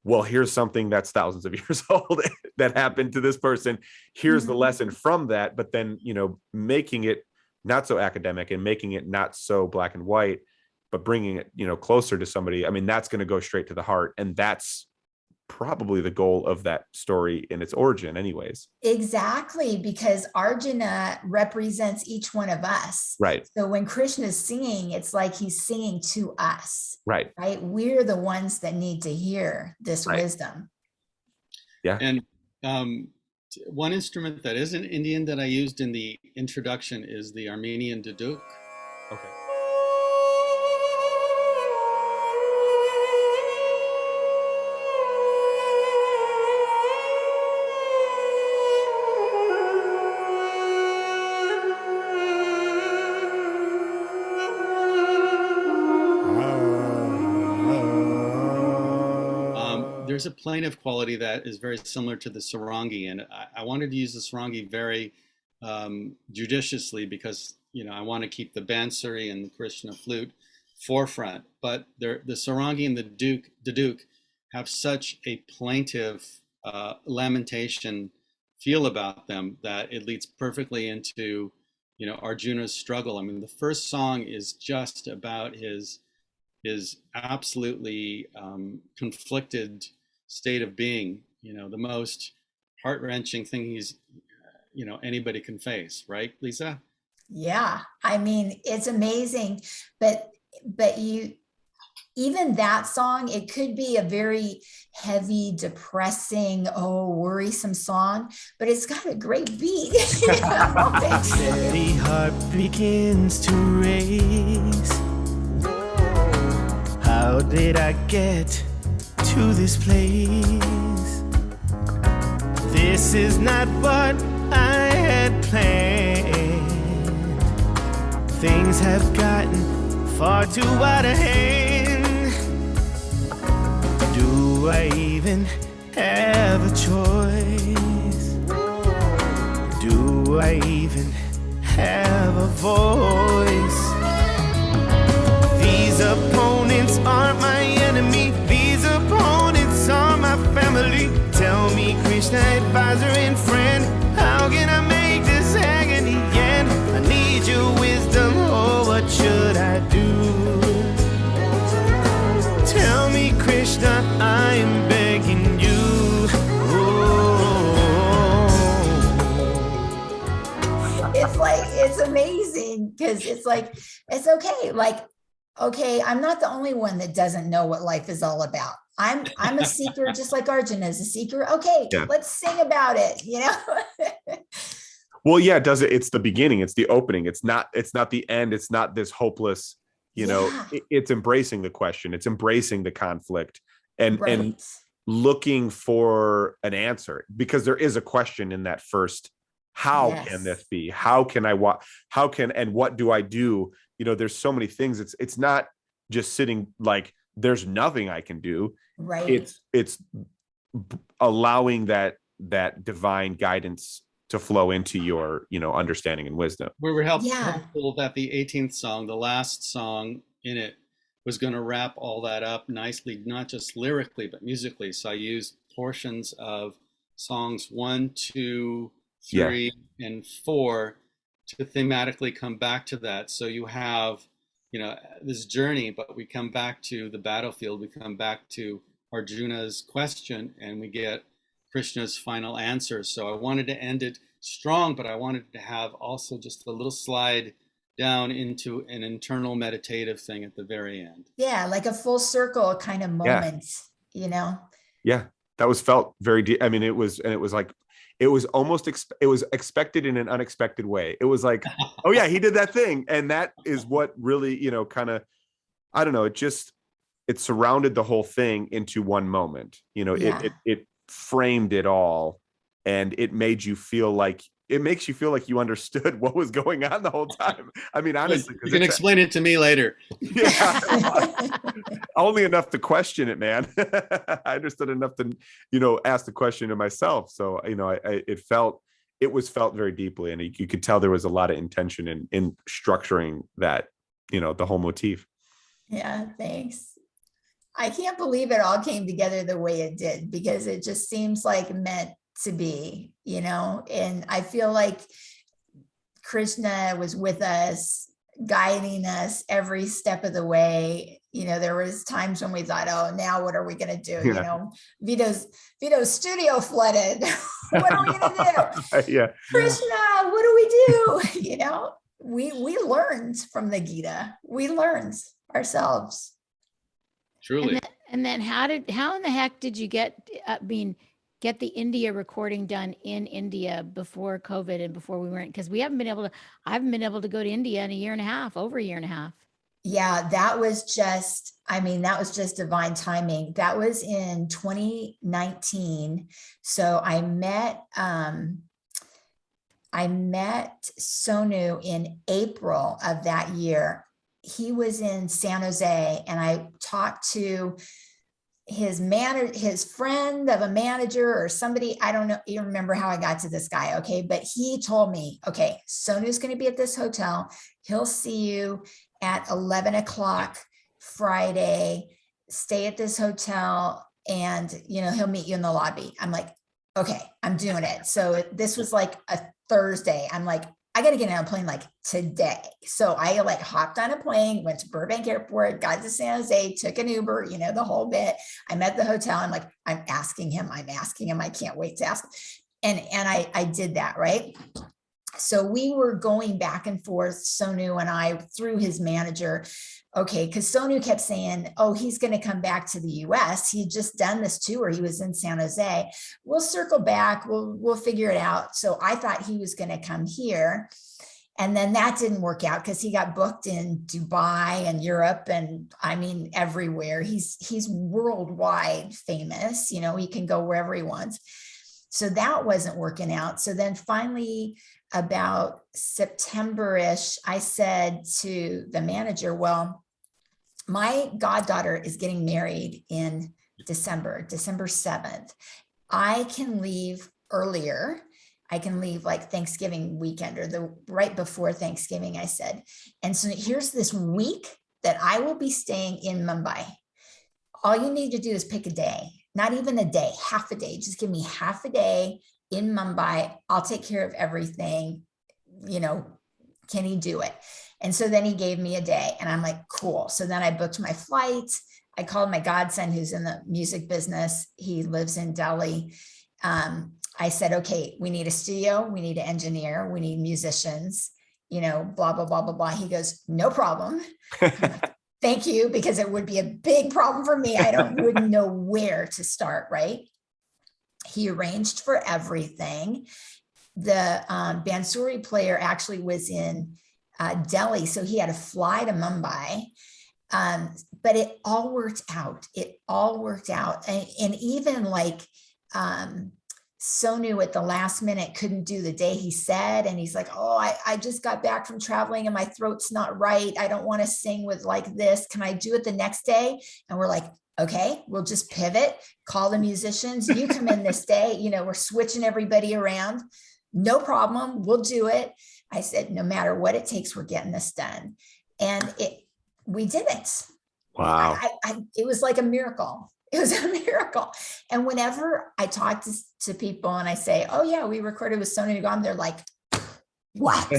well, here's something that's thousands of years old that happened to this person. Here's the lesson from that. But then, you know, making it not so academic and making it not so black and white, but bringing it, you know, closer to somebody. I mean, that's going to go straight to the heart. And that's probably the goal of that story in its origin anyways. Exactly, because Arjuna represents each one of us. Right. So when Krishna is singing, it's like he's singing to us. Right. We're the ones that need to hear this wisdom. Yeah. And one instrument that isn't Indian that I used in the introduction is the Armenian duduk. Okay. There's a plaintive quality that is very similar to the sarangi, and I wanted to use the sarangi very judiciously because, you know, I want to keep the bansuri and the Krishna flute forefront. But the sarangi and the duduk have such a plaintive lamentation feel about them that it leads perfectly into, you know, Arjuna's struggle. I mean, the first song is just about his absolutely conflicted state of being, you know, the most heart-wrenching thing anybody can face, right, Lissa? Yeah, I mean, it's amazing, but even that song, it could be a very heavy, depressing, worrisome song, but it's got a great beat. Steady heart begins to race. How did I get to this place? This is not what I had planned. Things have gotten far too out of hand. Do I even have a choice? Do I even have a voice? These opponents aren't my enemy. These opponents are my family. Tell me, Krishna, advisor and friend, how can I make this agony end? I need your wisdom, what should I do? Tell me, Krishna, I am begging you. It's like, it's amazing because it's like, it's okay. Like, okay, I'm not the only one that doesn't know what life is all about. I'm a seeker, just like Arjuna is a seeker. Okay, let's sing about it, Well, yeah, it's the beginning, it's the opening. It's not the end. It's not this hopeless, it's embracing the question. It's embracing the conflict and looking for an answer, because there is a question in that first. How can this be? How can I and what do I do? There's so many things. It's not just sitting like there's nothing I can do. Right. It's allowing that divine guidance to flow into your, understanding and wisdom. We were helpful that the 18th song, the last song in it, was going to wrap all that up nicely, not just lyrically, but musically. So I used portions of songs 1, 2, 3, and 4 to thematically come back to that. So you have, this journey, but we come back to the battlefield. We come back to Arjuna's question, and we get Krishna's final answer. So I wanted to end it strong, but I wanted to have also just a little slide down into an internal meditative thing at the very end. Yeah, like a full circle kind of moment, Yeah, that was felt very deep. I mean, it was like, it was almost, it was expected in an unexpected way. It was like, oh yeah, he did that thing. And that is what really, kind of, I don't know, it surrounded the whole thing into one moment. It framed it all, and it makes you feel like you understood what was going on the whole time. I mean, honestly, you can explain it to me later. Yeah, only enough to question it, man. I understood enough to, ask the question to myself. So, it was felt very deeply, and you could tell there was a lot of intention in structuring that, the whole motif. Yeah, thanks. I can't believe it all came together the way it did, because it just seems like meant to be, and I feel like Krishna was with us, guiding us every step of the way. There was times when we thought, oh, now what are we going to do? Vito's studio flooded. What are we going to do? Yeah. Krishna, what do we do? We learned from the Gita. We learned ourselves. Truly. And then how in the heck did you get the India recording done in India before COVID and before we weren't, because I haven't been able to go to India in over a year and a half. Yeah, that was just divine timing. That was in 2019. So I met Sonu in April of that year. He was in San Jose, and I talked to his friend of a manager or somebody. I don't know, you remember how I got to this guy. Okay. But he told me, okay, Sonu's going to be at this hotel. He'll see you at 11 o'clock Friday, stay at this hotel, and, he'll meet you in the lobby. I'm like, okay, I'm doing it. So this was like a Thursday. I'm like, I got to get on a plane like today. So I hopped on a plane, went to Burbank Airport, got to San Jose, took an Uber, the whole bit. I'm at the hotel. I'm like, I'm asking him. I can't wait to ask him. And I did that. Right. So we were going back and forth, Sonu and I, through his manager. Okay, because Sonu kept saying, oh, he's going to come back to the US. He had just done this tour. He was in San Jose. We'll circle back. We'll figure it out. So I thought he was going to come here. And then that didn't work out because he got booked in Dubai and Europe, and I mean, everywhere. He's worldwide famous. You know, he can go wherever he wants. So that wasn't working out. So then finally, about September-ish, I said to the manager, well, my goddaughter is getting married in December 7th. I can leave earlier. I can leave like Thanksgiving weekend or the right before Thanksgiving, I said. And so here's this week that I will be staying in Mumbai. All you need to do is pick a day, not even a day, half a day. Just give me half a day in Mumbai. I'll take care of everything. You know, can he do it? And so then he gave me a day and I'm like, cool. So then I booked my flight. I called my godson who's in the music business. He lives in Delhi. I said, okay, we need a studio. We need an engineer. We need musicians, you know, blah, blah, blah, blah, blah. He goes, no problem. Thank you, because it would be a big problem for me. Wouldn't know where to start, right? He arranged for everything. The Bansuri player actually was in Delhi, so he had to fly to Mumbai. But it all worked out. And even like Sonu at the last minute couldn't do the day he said. And he's like, oh, I just got back from traveling and my throat's not right. I don't want to sing with like this. Can I do it the next day? And we're like, okay, we'll just pivot, call the musicians. You come in this day, you know, we're switching everybody around. No problem. We'll do it. I said, no matter what it takes, we're getting this done. And we did it. Wow. It was like a miracle. It was a miracle. And whenever I talk to people and I say, oh yeah, we recorded with Sonu Nigam, they're like, what?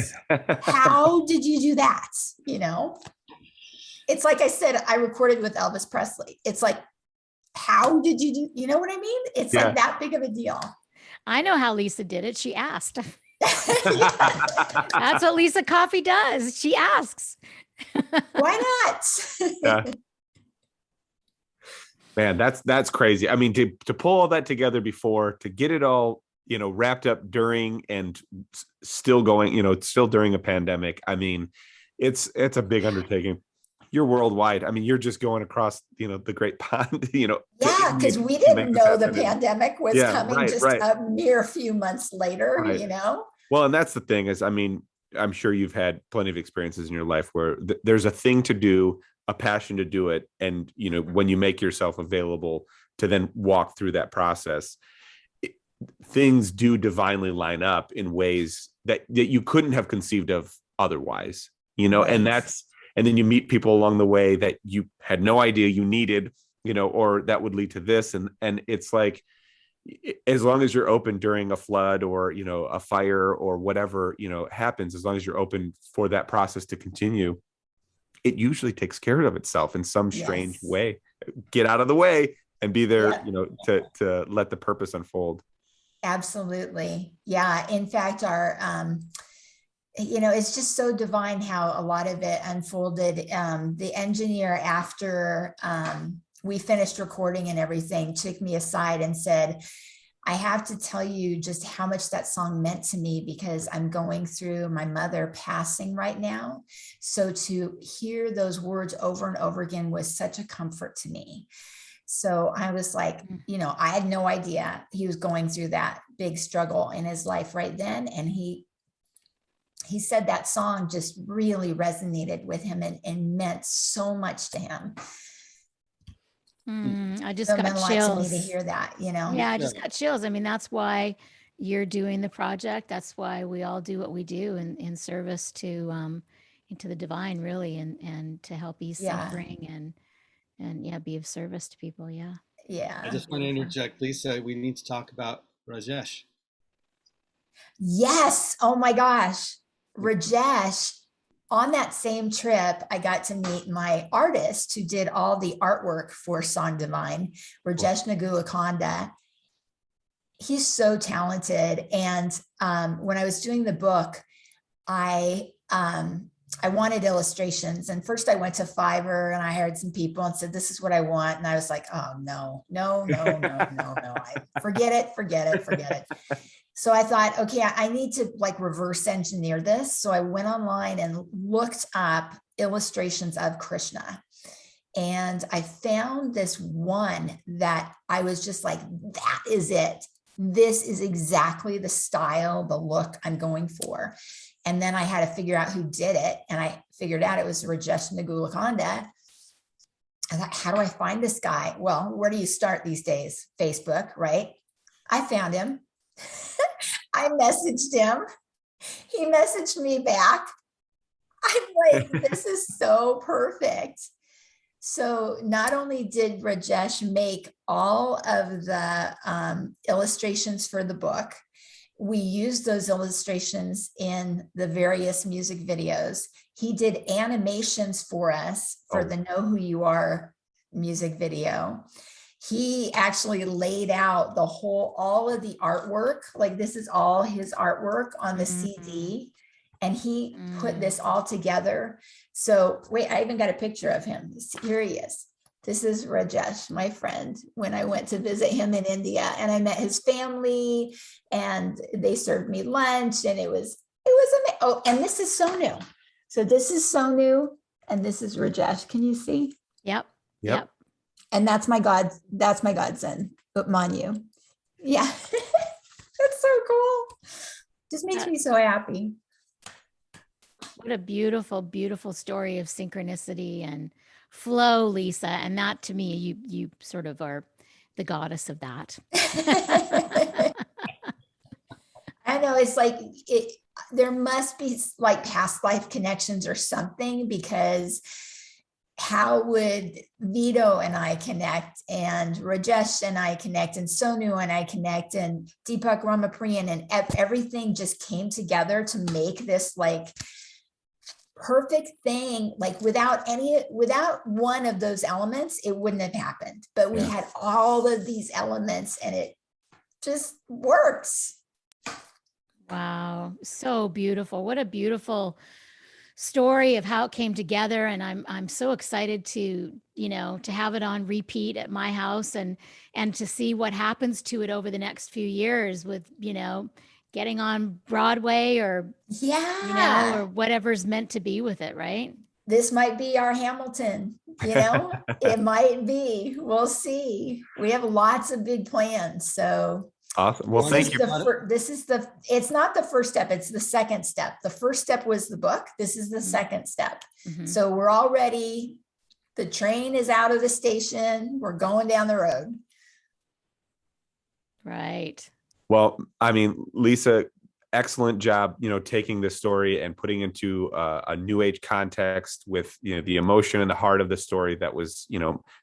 How did you do that? You know, it's like I said, I recorded with Elvis Presley. It's like, how did you do, you know what I mean? It's like that big of a deal. I know how Lissa did it. She asked. That's what Lissa Coffey does. She asks. Why not? Yeah. Man, that's crazy. I mean, to pull all that together before, to get it all, you know, wrapped up during and still going, you know, still during a pandemic. I mean, it's a big undertaking. You're worldwide. I mean, you're just going across, you know, the Great Pond, you know. Yeah, because we didn't know the pandemic was coming a mere few months later, you know. Well, and that's the thing is, I mean, I'm sure you've had plenty of experiences in your life where there's a thing to do, a passion to do it. And, you know, when you make yourself available to then walk through that process, things do divinely line up in ways that you couldn't have conceived of otherwise, you know, and then you meet people along the way that you had no idea you needed, you know, or that would lead to this. And it's like, as long as you're open during a flood or, you know, a fire or whatever, you know, happens, as long as you're open for that process to continue, it usually takes care of itself in some strange way. Get out of the way and be there, you know, to let the purpose unfold. Absolutely. Yeah. In fact, our, you know, it's just so divine how a lot of it unfolded. The engineer, after we finished recording and everything, took me aside and said, I have to tell you just how much that song meant to me, because I'm going through my mother passing right now. So to hear those words over and over again was such a comfort to me. So I was like, you know, I had no idea he was going through that big struggle in his life right then. And he said that song just really resonated with him and meant so much to him. I just got chills to me to hear that, you know? Yeah, I just got chills. I mean, that's why you're doing the project. That's why we all do what we do in service to into the divine, really, and to help ease suffering and be of service to people. Yeah. I just want to interject, Lissa. We need to talk about Rajesh. Yes. Oh my gosh, Rajesh. On that same trip, I got to meet my artist who did all the artwork for Song Divine, Rajesh Nagulakonda. He's so talented. And when I was doing the book, I wanted illustrations. And first I went to Fiverr and I hired some people and said, this is what I want. And I was like, oh, no. Forget it. So I thought, okay, I need to like reverse engineer this. So I went online and looked up illustrations of Krishna. And I found this one that I was just like, that is it. This is exactly the style, the look I'm going for. And then I had to figure out who did it. And I figured out it was Rajesh Nagulakonda. I thought, how do I find this guy? Well, where do you start these days? Facebook, right? I found him. I messaged him. He messaged me back. I'm like, this is so perfect. So not only did Rajesh make all of the illustrations for the book, we used those illustrations in the various music videos. He did animations for us for the Know Who You Are music video. He actually laid out all of the artwork. Like this is all his artwork on the CD. And he put this all together. So wait, I even got a picture of him. Here he is. This is Rajesh, my friend, when I went to visit him in India, and I met his family and they served me lunch, and it was amazing. Oh, and this is Sonu. So this is Sonu and this is Rajesh. Can you see? Yep. And that's my godson, Manu. Yeah. That's so cool. Just makes me so happy. What a beautiful, beautiful story of synchronicity and flow, Lissa. And that, to me, you sort of are the goddess of that. I know, it's like there must be like past life connections or something, because how would Vito and I connect, and Rajesh and I connect, and Sonu and I connect, and Deepak Ramapriyan, and everything just came together to make this like perfect thing. Like without one of those elements, it wouldn't have happened. But we had all of these elements and it just works. Wow. So beautiful. What a beautiful story of how it came together. And I'm so excited to have it on repeat at my house and to see what happens to it over the next few years with, getting on Broadway or or whatever's meant to be with it, right? This might be our Hamilton, it might be. We'll see. We have lots of big plans. So awesome. Well, thank you. It's not the first step, it's the second step. The first step was the book. This is the second step. So we're already, the train is out of the station. We're going down the road. Right. Well, I mean, Lissa, excellent job, taking this story and putting into a new age context with, the emotion and the heart of the story that was,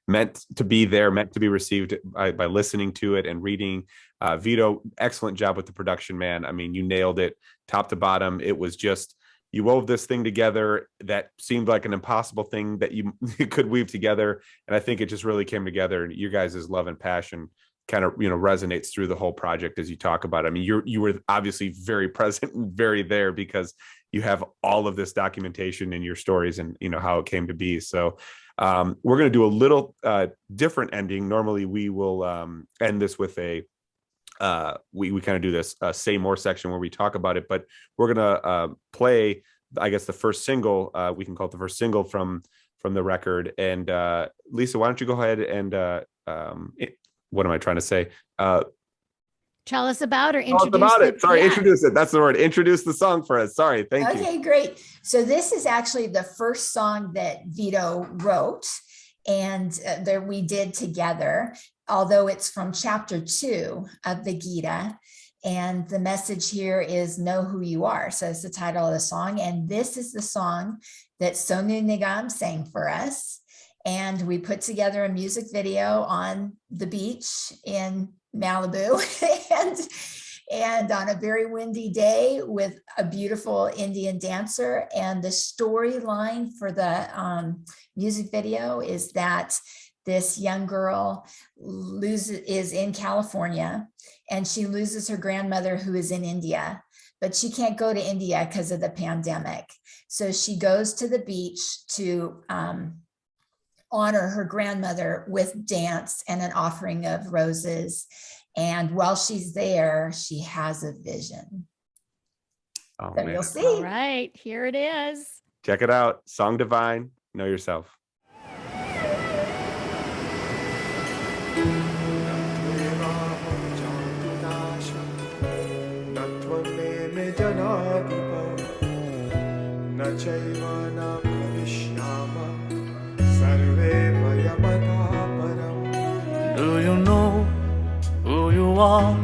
meant to be there, meant to be received by listening to it and reading. Vito, excellent job with the production, man. I mean, you nailed it top to bottom. It was just, you wove this thing together that seemed like an impossible thing that you could weave together. And I think it just really came together, and your guys' love and passion kind of, resonates through the whole project as you talk about it. I mean, you were obviously very present and very there because you have all of this documentation in your stories and, how it came to be. So we're going to do a little different ending. Normally we will end this with we kind of do this say more section where we talk about it, but we're going to play, I guess, the first single. We can call it the first single from the record. And Lissa, why don't you go ahead and what am I trying to say? Tell us about introduce it. Sorry, introduce it. That's the word. Introduce the song for us. Sorry. Thank you. Okay, great. So this is actually the first song that Vito wrote and that we did together, although it's from chapter 2 of the Gita. And the message here is Know Who You Are. So it's the title of the song. And this is the song that Sonu Nigam sang for us. And we put together a music video on the beach in Malibu and on a very windy day with a beautiful Indian dancer. And the storyline for the music video is that this young girl is in California and she loses her grandmother who is in India. but she can't go to India because of the pandemic. So she goes to the beach to honor her grandmother with dance and an offering of roses. And while she's there, she has a vision. Oh, So man. you'll see. All right, here it is. Check it out. Song Divine, Know Yourself. Do you know who you are?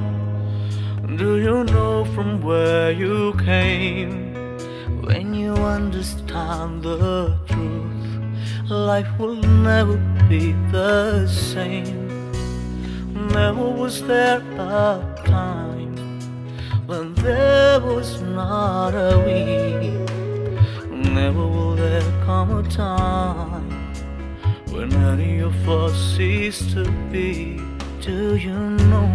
Do you know from where you came? When you understand the truth, life will never be the same. Never was there a time when there was not a we. Never will there come a time when any of us cease to be. Do you know